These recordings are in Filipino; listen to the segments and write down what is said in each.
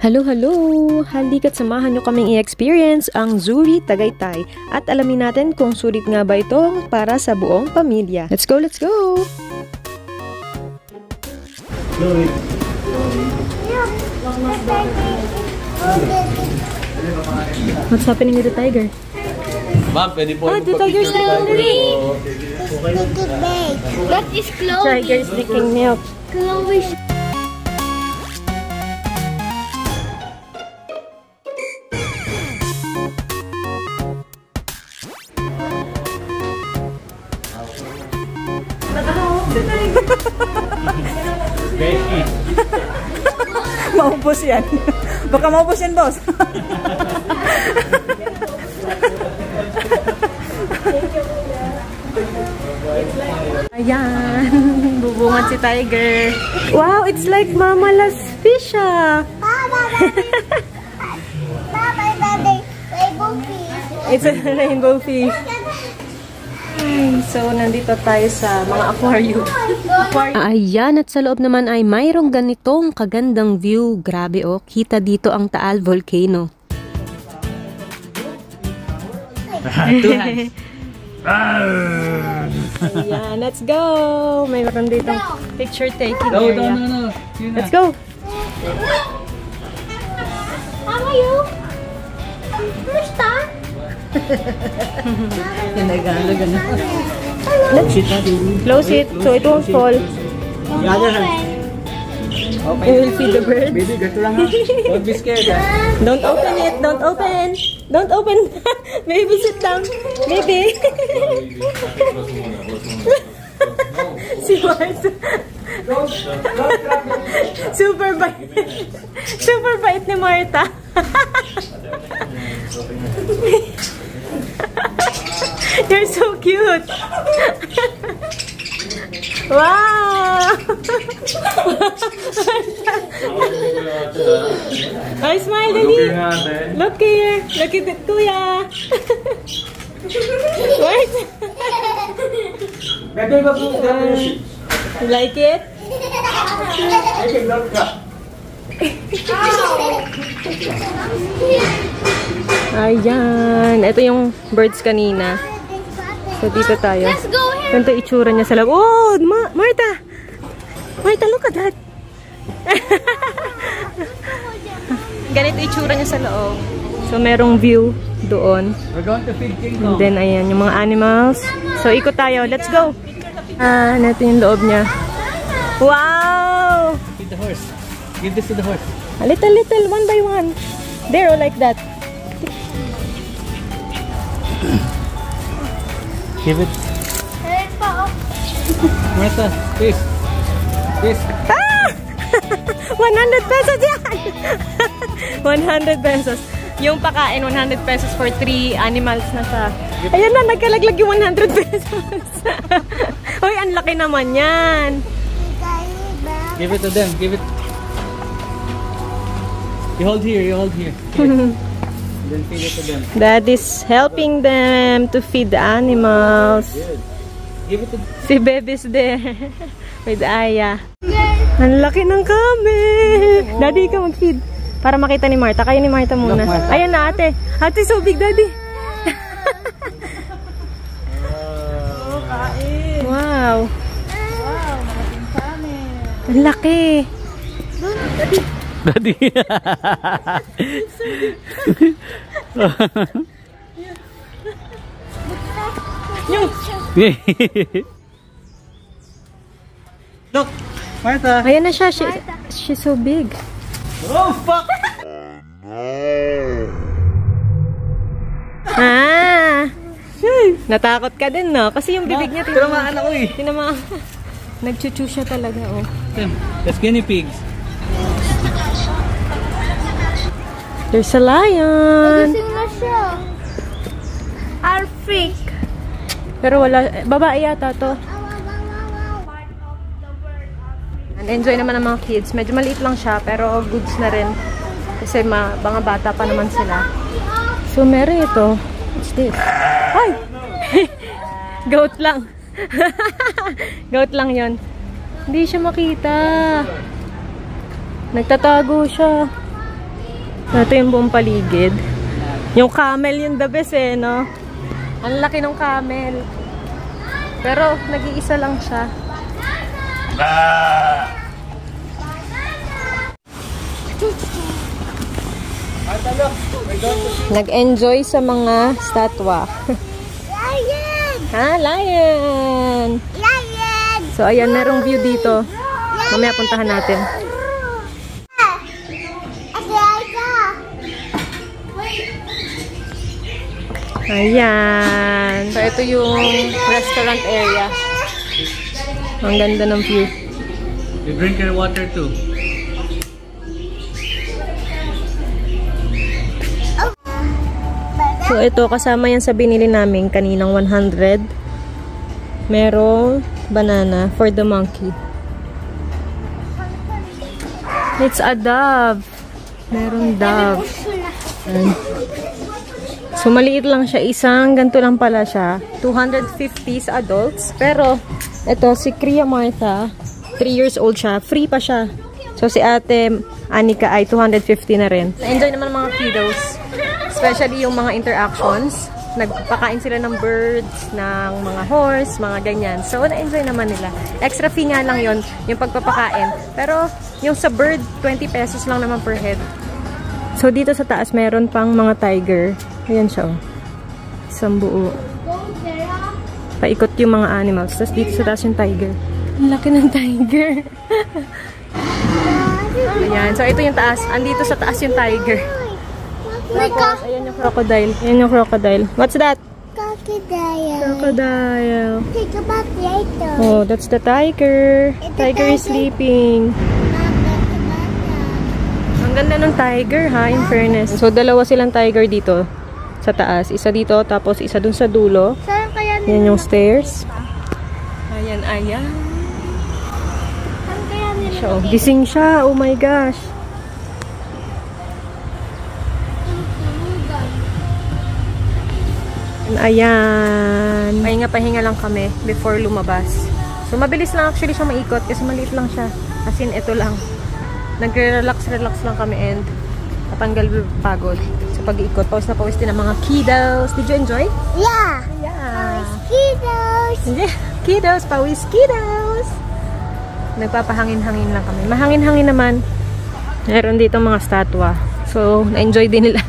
Hello, hello! Halika't samahan nyo kaming i-experience ang Zuri Tagaytay at alamin natin kung sulit nga ba ito para sa buong pamilya. Let's go, let's go! What's happening with the tiger? Ma'am, pwede po the tiger's drinking milk. That is Chloe. Tiger's drinking milk. Chloe. Becky. Maubos yan. Baka maubos yan, boss. Ayan, bubungan si Tiger. Wow, it's like Mamalas fish ah. Rainbow fish. It's a rainbow fish. So, nandito tayo sa mga aquarium. Ayan, at sa loob naman ay mayroong ganitong kagandang view. Grabe oh, kita dito ang Taal Volcano. Two hands. Ayan, let's go! May meron dito picture taking No. area. Yun na. Let's go! How are you? First time? Close it so it won't fall. We will feed the birds. Baby, gato lang ha. Don't be scared ha. Don't open it! Don't open! Don't open! Baby, sit down! Baby! Si Marta. Super bait. Super bait ni Marta. You're so cute. Wow! I smile, Daddy. Look here. Look at it, Kuya. What? You like it? Ayan. Ito yung birds kanina. So, dito tayo. Let's go here. Ganito itsura niya sa loob. Oh, Marta! Marta, look at that! Ganito itsura niya sa loob. So, merong view doon. We're going to feed King And Kong. then, ayan, yung mga animals. So, ikot tayo. Let's go! Natin yung loob niya. Wow! Feed the horse. Give this to the horse. A little, one by one. There, oh, like that. Give it. Martha, please. Please. 100 pesos yan! 100 pesos. Yung pakain, 100 pesos for 3 animals na siya. Ayan na, nagkalaglag yung 100 pesos. Uy, ang laki naman yan. Give it to them. Give it. You hold here. You hold here. Then feed it to them. Dad is helping them to feed the animals. Good. Give it to. Si Baby's there. With Aya. Ang laki ng kami. Daddy, ka mag-feed. Para makita ni Marta. Kayo ni Marta muna. Look, Marta. Ayan na, ate. Ate, so big, Daddy. Wow. Ang laki. Daddy. Look, Martha. Ayan na siya. She's so big. Oh fuck! Natakot ka din, no? Kasi yung bibig niya, Tinamaan ako eh. tinamaan. Nagchuchu siya talaga, oh. That's guinea pigs. There's a lion. Gising na siya. Arfik. Pero wala, babae yata to. And enjoy naman ang mga kids. Medyo maliit lang siya, pero goods na rin. Kasi mga bata pa naman sila. So, meron ito. What's this? Ay! Goat lang. Goat lang yon. Hindi siya makita. Nagtatago siya. Ito yung buong paligid. Yung camel yung the best eh, no? Ang laki ng camel. Pero, nag-iisa lang siya. Nag-enjoy sa mga statwa. Lion! Ha? Lion! Lion! So, ayan, merong view dito. Mamaya puntahan natin. Ayan. So, ito yung restaurant area. Ang ganda ng view. You drink your water too. So, ito, kasama yan sa binili namin kaninang 100. Merong banana for the monkey. It's a dove. Meron dove. Ayan. So, maliit lang siya. Isang ganito lang pala siya. 250 sa adults. Pero, ito, si Kriya Martha, 3 years old siya. Free pa siya. So, si ate Anika ay 250 na rin. Na-enjoy naman mga kiddos. Especially yung mga interactions. Nagpakain sila ng birds, ng mga horse, mga ganyan. So, na-enjoy naman nila. Extra fee nga lang yon yung pagpapakain. Pero, yung sa bird, 20 pesos lang naman per head. So, dito sa taas, meron pang mga tiger. Ayan siya, oh. Isang buo. Paikot yung mga animals. Tapos dito sa taas yung tiger. Ang laki ng tiger. Ayan. So, ito yung taas. Andito sa taas yung tiger. Tapos, ayan yung crocodile. Ayan yung crocodile. What's that? Crocodile. Crocodile. Think about later. Oh, that's the tiger. Tiger is sleeping. Ang ganda ng tiger, ha? In fairness. So, dalawa silang tiger dito. Sa taas. Isa dito, tapos isa dun sa dulo. Saan kaya Yan yung stairs. Ayan, ayan. Saan kaya nila? So, gising siya. Oh my gosh. Ayan. Pahinga-pahinga lang kami before lumabas. So, mabilis lang actually siya maikot kasi maliit lang siya. As in, ito lang. Nagre-relax lang kami and natanggal pagod sa pag-iikot. Pawis na pawis din ang mga kiddos. Did you enjoy? Yeah. Yeah. Kiddos. Kiddos, pawis kiddos. Nagpapahangin-hangin lang kami. Mahangin-hangin naman. Meron dito mga statwa. So, na-enjoy din nila.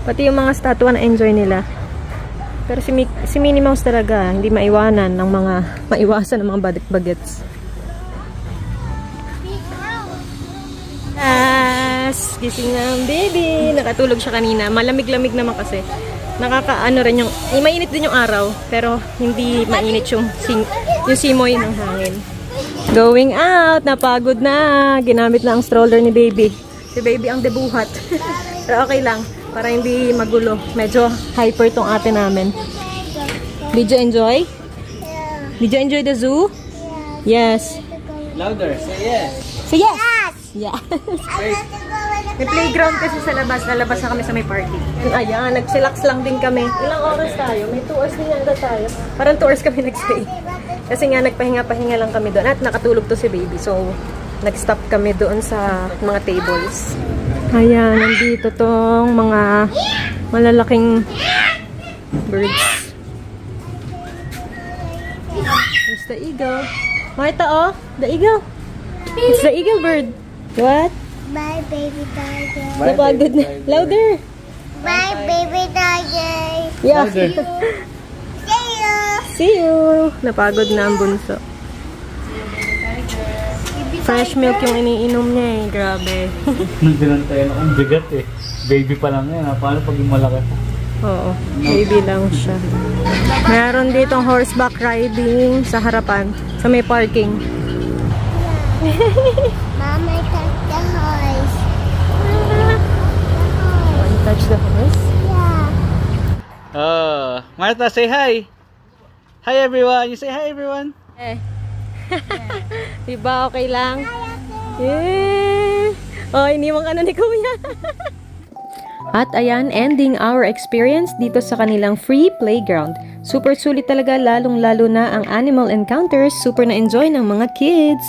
Pati yung mga statwa na-enjoy nila. Pero si Minnie Mouse talaga, hindi maiwasan ng mga bagets. Yes! Gising na ang baby. Nakatulog siya kanina. Malamig-lamig naman kasi. Nakakaano rin yung, mainit din yung araw, pero hindi mainit yung simoy ng hangin. Going out! Napagod na! Ginamit na ang stroller ni baby. Si baby ang debuhat. Pero okay lang. Para hindi magulo. Medyo hyper tong ate namin. Did you enjoy? Yeah. Did you enjoy the zoo? Yes. Louder, say yes. Say yes! Yes. Yeah. I want to go in the May playground kasi sa labas. Lalabas na kami sa may party. And ayan, nag-chillax lang din kami. Ilang oras tayo? May 2 hours din yata tayo. Parang 2 hours kami nag-stay. Kasi nga, nagpahinga-pahinga lang kami doon. At nakatulog to si baby. So, nag-stop kami doon sa mga tables. Ayan, nandito tong mga malalaking birds. There's the eagle. Martha, oh, the eagle. It's the eagle bird. What? Bye, baby tiger. Napagod na. Louder. Bye, baby tiger. Yeah. Louder. See you. See you. Napagod na ang bunso. Fresh milk yung iniinom niya eh. Grabe. Nandun tayo na. Ang bigat eh. Baby pa lang yan. Paano pag yung malaki? Oo. Baby lang siya. Meron ditong horseback riding sa harapan. Sa may parking. Mama, touch the horse. Want to touch the horse? Yeah. Martha, say hi. Hi everyone. You say hi everyone. Eh. Diba okay lang? Yeah. Oh, iniwang ka na ni Kuya. At ayan, ending our experience dito sa kanilang free playground. Super sulit talaga, lalong-lalo na ang animal encounters. Super na-enjoy ng mga kids.